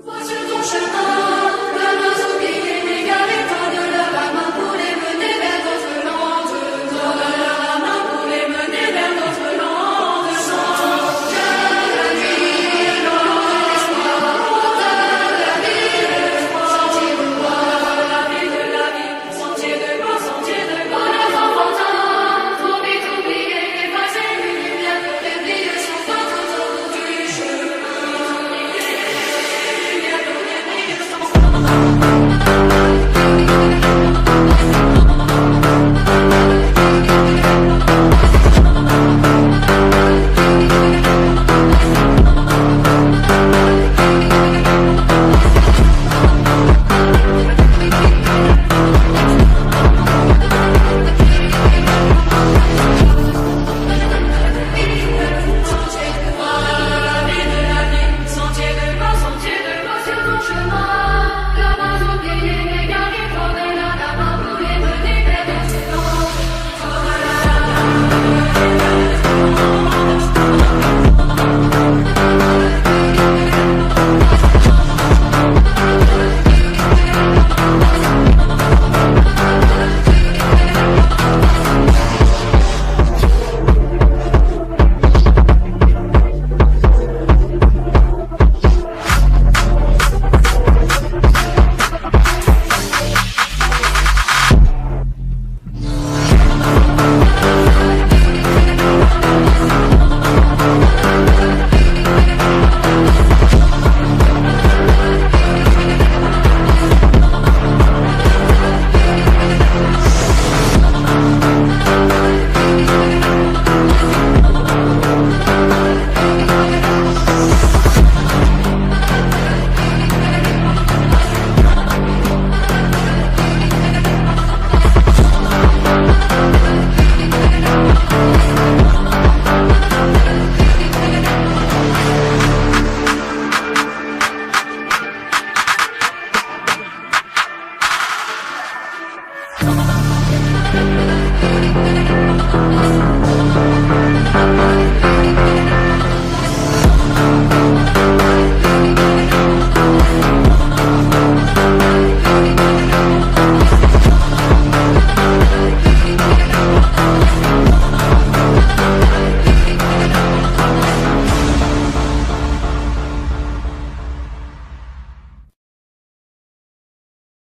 Va sur ton chemin, ne pas oublier, n'égarer pas de leur la main pour les mener vers d'autres landes. Donne leur la main pour les mener vers d'autres landes. Chante que la nuit, l'eau de l'espoir, montagne de la vie, sentier de gloire, la vie de la vie, sentier de gloire, sentier de gloire. Les enfantins, faut vite oublier, effacer une lumière que les briller sont pas tout au bout du chemin. Lumière, lumière, lumière,